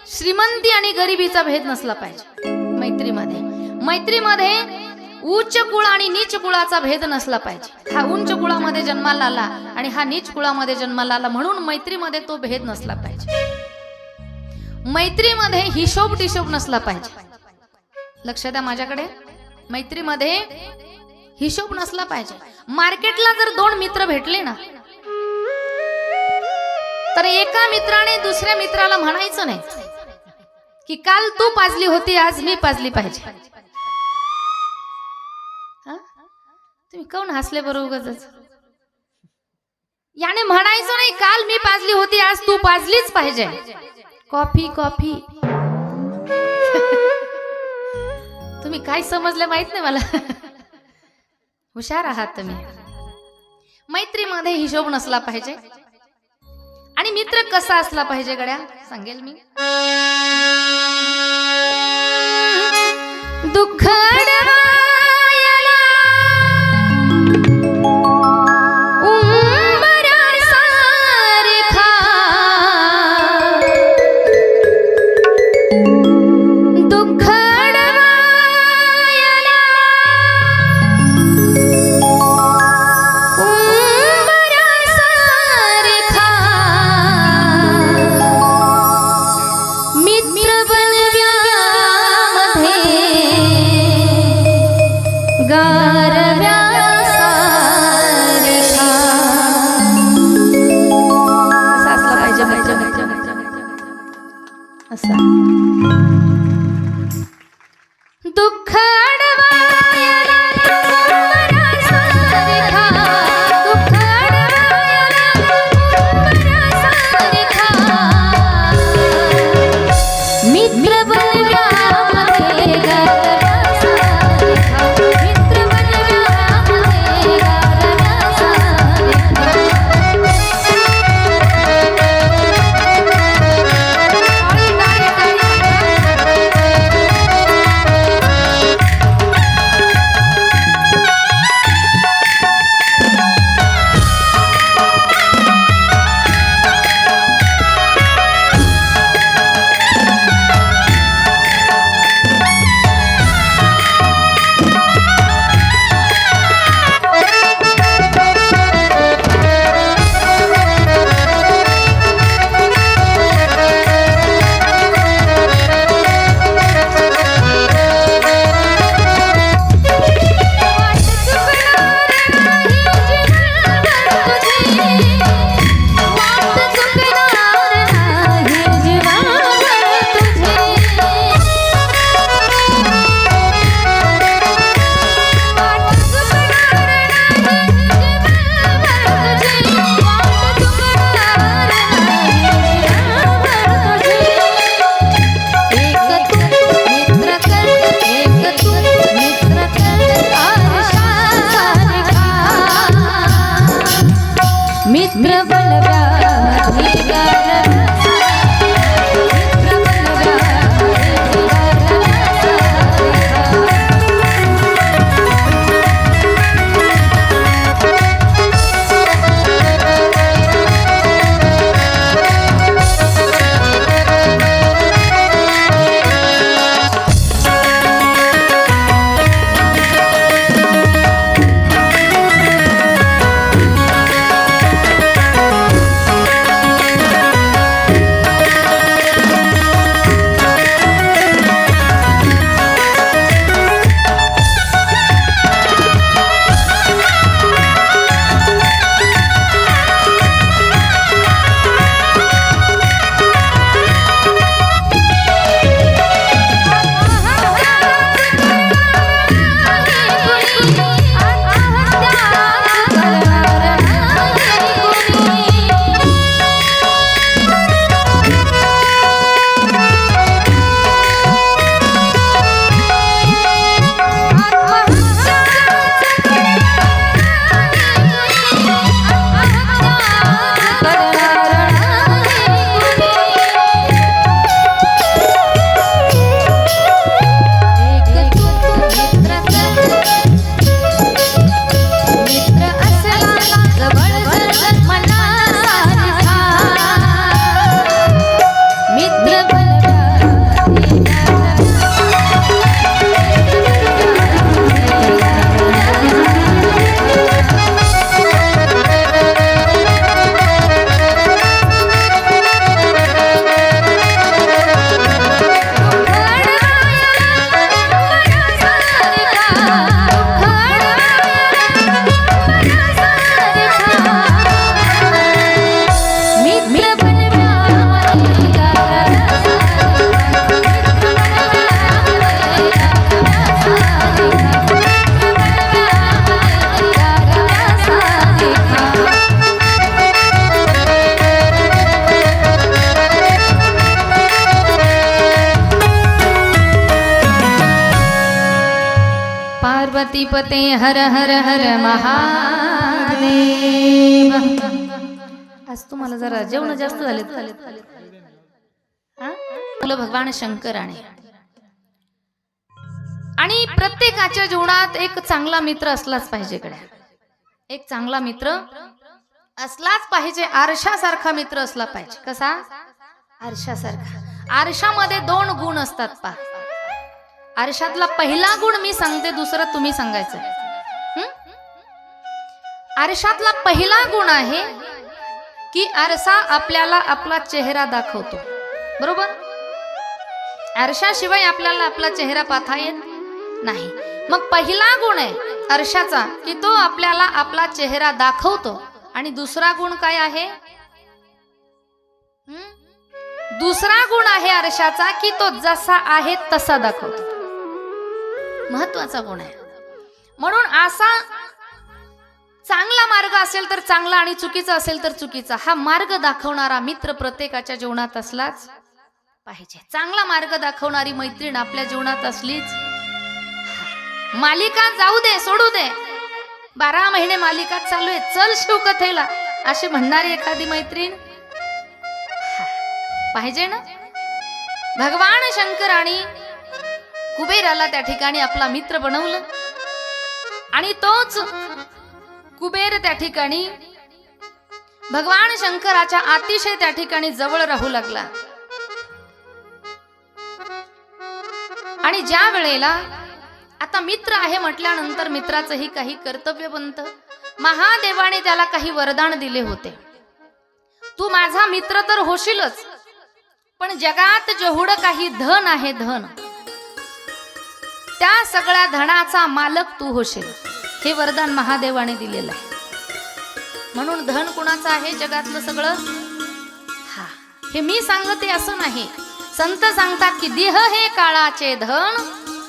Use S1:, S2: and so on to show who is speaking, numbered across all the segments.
S1: श्रीमंती आणि गरिबीचा भेद नसला पाहिजे मैत्रीमध्ये. मैत्रीमध्ये उच्च कुळ आणि नीच कुळाचा भेद नसला पाहिजे. हा उच्च कुळामध्ये जन्माला आला आणि हा नीच कुळामध्ये जन्माला आला म्हणून मैत्रीमध्ये तो भेद नसला पाहिजे. मैत्रीमध्ये हिशोब टिशोब नसला पाहिजे. लक्ष द्या माझ्याकडे. मैत्रीमध्ये हिशोब नसला पाहिजे. मार्केटला जर दोन मित्र भेटले ना तर एका मित्राने दुसऱ्या मित्राला म्हणायचं नाही की काल तू पाजली होती आज मी पाजली पाहिजे. तुम्ही काऊन हसले बरोबर? याने म्हणायचं नाही काल मी पाजली होती आज तू पाजलीच पाहिजे. कॉफी कॉफी तुम्ही काय समजले माहित नाही मला. हुशार आहात तुम्ही. मैत्रीमध्ये हिशोब नसला पाहिजे. आणि मित्र कसा असला पाहिजे गड्या सांगेल मी. दुःख दुःख पार्वतीपते हर हर हर महादेव. आज तुम्हाला जरा जेवण जास्त झाले तुला भगवान शंकराने. आणि प्रत्येकाच्या जीवनात एक चांगला मित्र असलाच पाहिजे कडे. एक चांगला मित्र असलाच पाहिजे. आरशासारखा मित्र असला पाहिजे. कसा? आरशासारखा. आरशामध्ये 2 गुण असतात पा. आरशातला पहिला गुण मी सांगते, दुसरा तुम्ही सांगायचं. आरशातला पहिला गुण आहे की आरसा आपल्याला आपला चेहरा दाखवतो. बरोबर? आरशाशिवाय आपल्याला आपला चेहरा पाहता येत नाही. मग पहिला गुण आहे आरशाचा की तो आपल्याला आपला चेहरा दाखवतो. आणि दुसरा गुण काय आहे? दुसरा गुण आहे आरशाचा की तो जसा आहे तसा दाखवतो. महत्वाचा गुण आहे. म्हणून असा चांगला मार्ग असेल तर चांगला आणि चुकीचा असेल तर चुकीचा, हा मार्ग दाखवणारा मित्र प्रत्येकाच्या जीवनात असलाच पाहिजे. चांगला मार्ग दाखवणारी मैत्रीण आपल्या जीवनात असलीच. मालिका जाऊ दे, सोडू दे, 12 महिने मालिका चालू आहे, चल शिवकथेला अशी म्हणणारी एखादी मैत्रीण पाहिजे ना. भगवान शंकराने कुबेराला त्या ठिकाणी आपला मित्र बनवलं आणि तोच कुबेर त्या ठिकाणी भगवान शंकराच्या अतिशय त्या ठिकाणी जवळ राहू लागला. आणि ज्या वेळेला आता मित्र आहे म्हटल्यानंतर मित्राचंही काही कर्तव्य बनतं. महादेवाने त्याला काही वरदान दिले होते. तू माझा मित्र तर होशीलच, पण जगात जेवढं काही धन आहे, धन, त्या सगळ्या धनाचा मालक तू होशील. हे वरदान महादेवाने दिलेलं आहे. म्हणून धन कुणाचं आहे जगातलं सगळं? हा, हे मी सांगते असं नाही. संत सांगतात की देह हे काळाचे धन,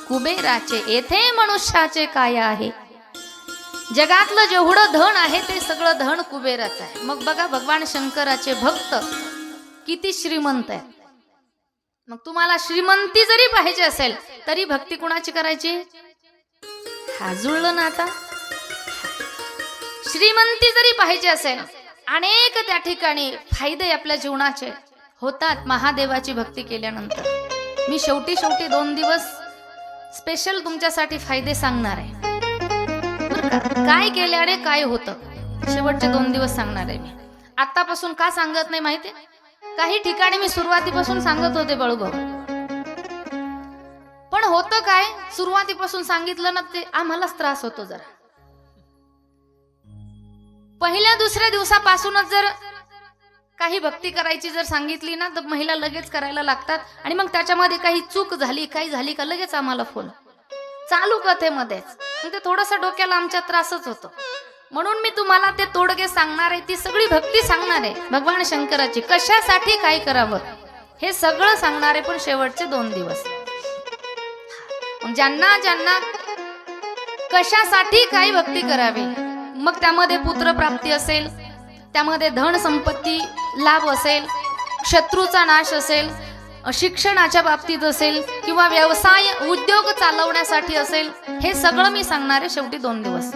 S1: कुबेराचे येथे मनुष्याचे काय आहे. जगातलं जेवढं धन आहे ते सगळं धन कुबेराचं आहे. मग बघा भगवान शंकराचे भक्त किती श्रीमंत आहेत. मग तुम्हाला श्रीमंती जरी पाहिजे असेल तरी भक्ती कुणाची करायची? हा, जुळलं ना आता. श्रीमंती जरी पाहिजे असेल, अनेक त्या ठिकाणी फायदे आपल्या जीवनाचे होतात महादेवाची भक्ती केल्यानंतर. मी शेवटी 2 दिवस स्पेशल तुमच्यासाठी फायदे सांगणार आहे. काय केल्याने काय होतं शेवटचे 2 दिवस सांगणार आहे मी. आतापासून का सांगत नाही माहितीये? काही ठिकाणी मी सुरुवातीपासून सांगत होते बळूभाऊ, पण होतं काय, सुरुवातीपासून सांगितलं ना ते आम्हालाच त्रास होतो जरा. पहिल्या दुसऱ्या दिवसापासूनच जर काही भक्ती करायची जर सांगितली ना तर महिला लगेच करायला लागतात. आणि मग त्याच्यामध्ये काही चूक झाली, काही झाली का लगेच आम्हाला फोन चालू कथेमध्येच. मग ते थोडंसं डोक्याला आमच्या त्रासच होतो. म्हणून मी तुम्हाला ते तोडगे सांगणार आहे. ती सगळी भक्ती सांगणार आहे भगवान शंकराची, कशासाठी काय करावं हे सगळं सांगणार आहे. पण शेवटचे 2 दिवस ज्यांना ज्यांना कशासाठी काय भक्ती करावी, मग त्यामध्ये पुत्रप्राप्ती असेल, त्यामध्ये धन संपत्ती लाभ असेल, शत्रूचा नाश असेल, शिक्षणाच्या बाबतीत असेल, किंवा व्यवसाय उद्योग चालवण्यासाठी असेल, हे सगळं मी सांगणार आहे शेवटी 2 दिवस.